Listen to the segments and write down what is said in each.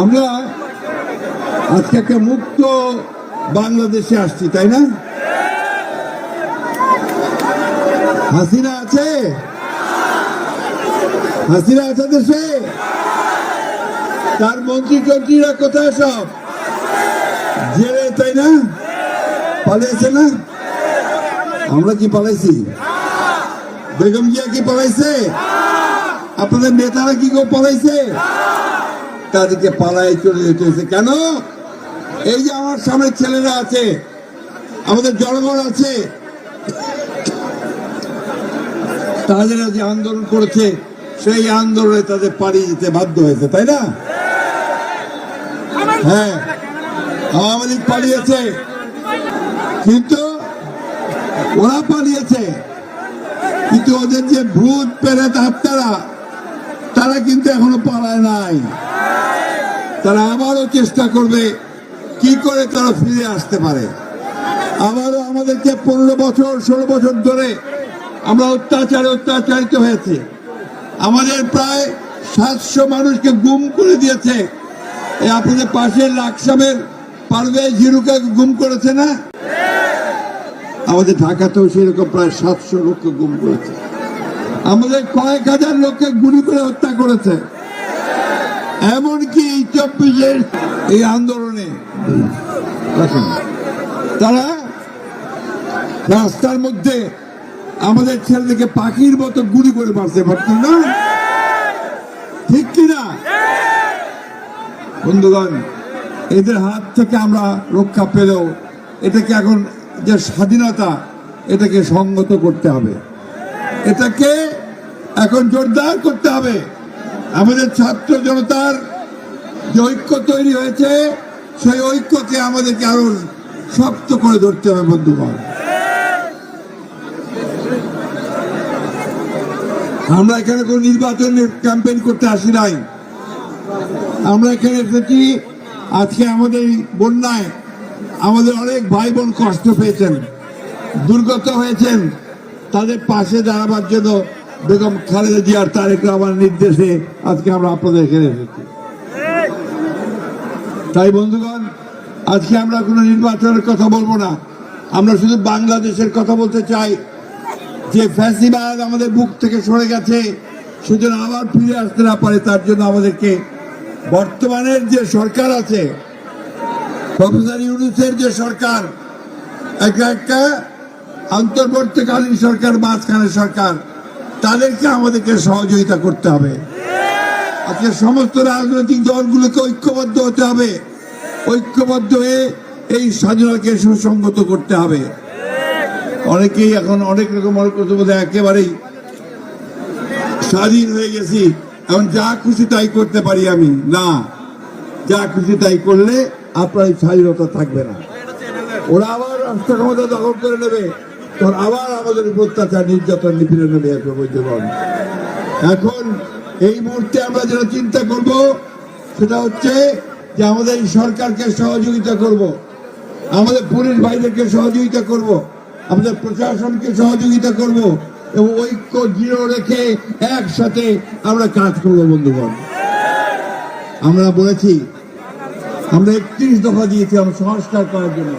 আমরা আজকে একটা মুক্ত বাংলাদেশে আসছি, তাই না? হাসিনা আছে, হাসিনা আছে দেশে, তার মন্ত্রী টন্ত্রীরা কোথায় সব জেলে, তাই না? পালিয়েছে না? আমরা কি পালাইছি? বেগম জিয়া কি পালাইছে? আপনাদের নেতারা কি কেউ পালাইছে? তাদেরকে পালাই চলে যেতে হয়েছে কেন? এই যে আমার সামনে ছেলেরা আছে, আমাদের জনগণ আছে, তাদের যে আন্দোলন করেছে সেই আন্দোলনে তাদের পালিয়ে যেতে বাধ্য হয়েছে, তাই না? হ্যাঁ, আওয়ামী লীগ পালিয়েছে, কিন্তু ওরা পালিয়েছে, কিন্তু ওদের যে ভূত প্রেত আত্মারা তারা কিন্তু এখনো পালায় নাই। তারা আবারও চেষ্টা করবে কি করে তারা ফিরে আসতে পারে। আবারও আমাদেরকে 15 বছর 16 বছর ধরে আমরা অত্যাচারিত হয়েছে। আমাদের প্রায় 700 মানুষকে গুম করে দিয়েছে। আপনাদের পাশের লাকসামের পারভেজ হিরুকে গুম করেছে না? আমাদের ঢাকাতেও সেরকম প্রায় 700 লোককে গুম করেছে। আমাদের কয়েক হাজার লোককে গুলি করে হত্যা করেছে। এমনকি 24-এর এই আন্দোলনে তারা রাস্তার মধ্যে আমাদের ছেলেদেরকে পাখির মতো গুলি করে মারছে, পারতেন না? ঠিক কিনা বন্ধুগণ? এদের হাত থেকে আমরা রক্ষা পেলেও এটাকে এখন যে স্বাধীনতা, এটাকে সংগত করতে হবে, এটাকে এখন জোরদার করতে হবে। আমাদের ছাত্র জনতার যে ঐক্য তৈরি হয়েছে, সেই ঐক্যকে আমাদেরকে আরো শক্ত করে ধরতে হবে বন্ধুগণ। আমরা এখানে কোন নির্বাচনের ক্যাম্পেইন করতে আসি নাই। আমরা এখানে এসেছি, আজকে আমাদের বন্যায় আমাদের অনেক ভাই বোন কষ্ট পেয়েছেন, দুর্গত হয়েছেন, তাদের পাশে দাঁড়াবার জন্য বেগম খালেদা জিয়ার তারেক রহমানের নির্দেশে আজকে আমরা আপনাদের এখানে এসেছি। তাই বন্ধুগণ, আজকে আমরা কোনো নির্বাচনের কথা বলবো না, আমরা শুধু বাংলাদেশের কথা বলতে চাই। যে ফ্যাসিবাদ আমাদের বুক থেকে সরে গেছে, সেজন্য আবার ফিরে আসতে না পারে, তার জন্য আমাদেরকে বর্তমানের যে সরকার আছে, প্রফেসর ইউনূসের যে সরকার, একটা অন্তর্বর্তীকালীন সরকার, মাঝখানের সরকার, তাদেরকে আমাদেরকে সহযোগিতা করতে হবে। আজকে সমস্ত রাজনৈতিক দলগুলোকে ঐক্যবদ্ধ হতে হবে, ঐক্যবদ্ধ হয়ে এই স্বাধীনতাকে সুসংগত করতে হবে। অনেকেই এখন অনেক রকম মনে করতে বোধ একেবারেই স্বাধীন হয়ে গেছি, এখন যা খুশি তাই করতে পারি। আমি না, যা খুশি তাই করলে আপনার স্বাধীনতা থাকবে না। ওরা আবার রাষ্ট্র ক্ষমতা দখল করে নেবে, তখন আবার আমাদের অত্যাচার নির্যাতন নিপীড়ন নেবে। এখন এই মুহূর্তে আমরা যেটা চিন্তা করব সেটা হচ্ছে যে আমাদের এই সরকারকে সহযোগিতা করব, আমাদের পুলিশ ভাইদেরকে সহযোগিতা করব, আমাদের প্রশাসনকে সহযোগিতা করব, এবং ঐক্য দৃঢ় রেখে একসাথে আমরা কাজ করব বন্ধুগণ। আমরা বলেছি, আমরা 31 দফা দিয়েছি আমরা সংস্কার করার জন্য।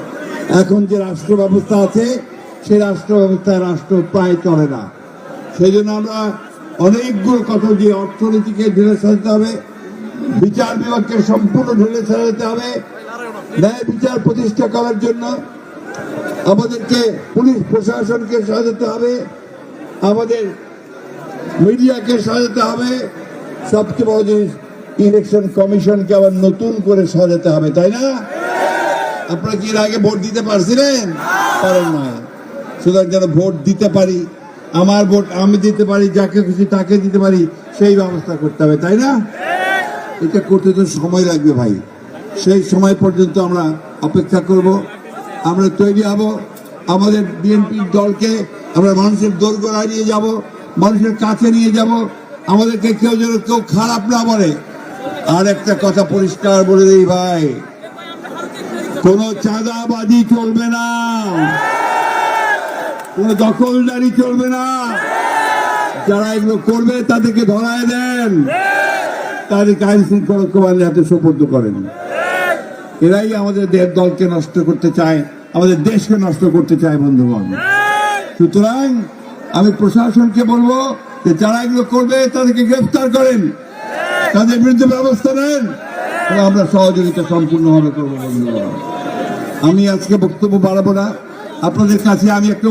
এখন যে রাষ্ট্র ব্যবস্থা আছে, সেই রাষ্ট্র ব্যবস্থায় রাষ্ট্র প্রায় চলে না। সেই জন্য আমরা অনেকগুলো কথা দিয়ে অর্থনীতিকে ঢেলে সাজাতে হবে, বিচার বিভাগকে সম্পূর্ণ ঢেলে সাজাতে হবে, ন্যায় বিচার প্রতিষ্ঠা করার জন্য আমাদেরকে পুলিশ প্রশাসনকে সাজাতে হবে, আমাদের মিডিয়াকে সাজাতে হবে, সবচেয়ে বড় জিনিস ইলেকশন কমিশনকে আবার নতুন করে সাজাতে হবে, তাই না? আপনারা কি এর আগে ভোট দিতে পারছিলেন? পারেন না। সুতরাং যেন ভোট দিতে পারি, আমার ভোট আমি দিতে পারি, যাকে খুশি তাকে দিতে পারি, সেই ব্যবস্থা করতে হবে, তাই না? এটা করতে তো সময় লাগবে ভাই। সেই সময় পর্যন্ত আমরা অপেক্ষা করব, আমরা তৈরি হব। আমাদের বিএনপির দলকে আমরা মানুষের দোরগোড়ায় নিয়ে যাব, মানুষের কাছে নিয়ে যাব। আমাদেরকে কেউ যেন কেউ খারাপ না বলে। আর একটা কথা পরিষ্কার বলে দিই ভাই, কোন চাঁদাবাজি চলবে না, কোন দখলদারি চলবে না। যারা এগুলো করবে তাদেরকে ধরায় দেন, তাদেরকে আইন শৃঙ্খলা বাহিনীর হাতে সোপর্দ করেন। এরাই আমাদের দলকে নষ্ট করতে চায়, আমাদের দেশকে নষ্ট করতে চায় বন্ধুগণ। সুতরাং আমি প্রশাসনকে বলবো যে যারা এগুলো করবে তাদেরকে গ্রেফতার করেন, তাদের বিরুদ্ধে ব্যবস্থা নেন, আমরা সহযোগিতা সম্পূর্ণভাবে করবো বন্ধুগণ। আমি আজকে বক্তব্য বাড়াবো না, আপনাদের কাছে আমি একটু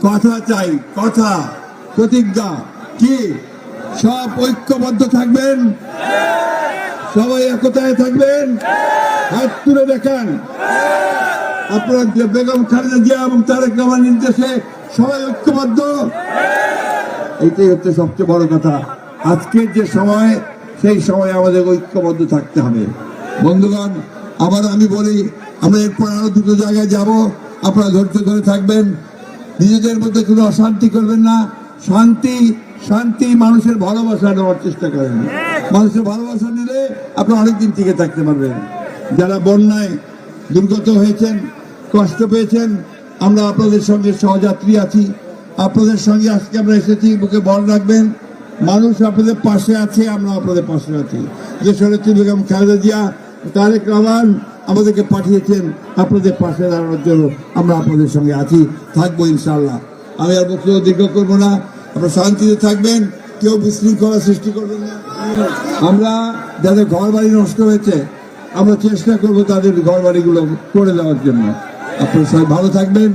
কথা চাই, কথা প্রতিজ্ঞা কি সব ঐক্যবদ্ধ থাকবেন, সবাই একতায় থাকবেন, হাত তুলে দেখান। আপনারা বেগম খালেদা জিয়া এবং তারেক রহমান নির্দেশে সবাই ঐক্যবদ্ধ, এইটাই হচ্ছে সবচেয়ে বড় কথা। আজকের যে সময়, সেই সময় আমাদের ঐক্যবদ্ধ থাকতে হবে বন্ধুগণ। আবার আমি বলি, আমরা এরপর আরো দুটো জায়গায় যাব, আপনারা ধৈর্য ধরে থাকবেন, নিজেদের মধ্যে কোনো অশান্তি করবেন না। শান্তি শান্তি মানুষের ভালোবাসা নেওয়ার চেষ্টা করেন, মানুষের ভালোবাসা নিলে আপনারা অনেকদিন টিকে থাকতে পারবেন। যারা বন্যায় দুর্গত হয়েছেন, কষ্ট পেয়েছেন, আমরা আপনাদের সঙ্গে সহযাত্রী আছি, আপনাদের সঙ্গে আজকে আমরা এসেছি, বুকে বল রাখবেন। মানুষ আপনাদের পাশে আছে, আমরা আপনাদের পাশে আছি। যে শরীর বেগম খালেদা জিয়া, তারেক রহমান আমাদেরকে পাঠিয়েছেন আপনাদের পাশে দাঁড়ানোর জন্য, আমরা আপনাদের সঙ্গে আছি, থাকবো ইনশাল্লাহ। আমি আর বক্তব্য দীর্ঘ করবো না, আপনারা শান্তিতে থাকবেন, কেউ বিশৃঙ্খলা সৃষ্টি করবেন না। আমরা যাদের ঘর বাড়ি নষ্ট হয়েছে, আমরা চেষ্টা করবো তাদের ঘর বাড়িগুলো করে দেওয়ার জন্য। আপনারা সবাই ভালো থাকবেন।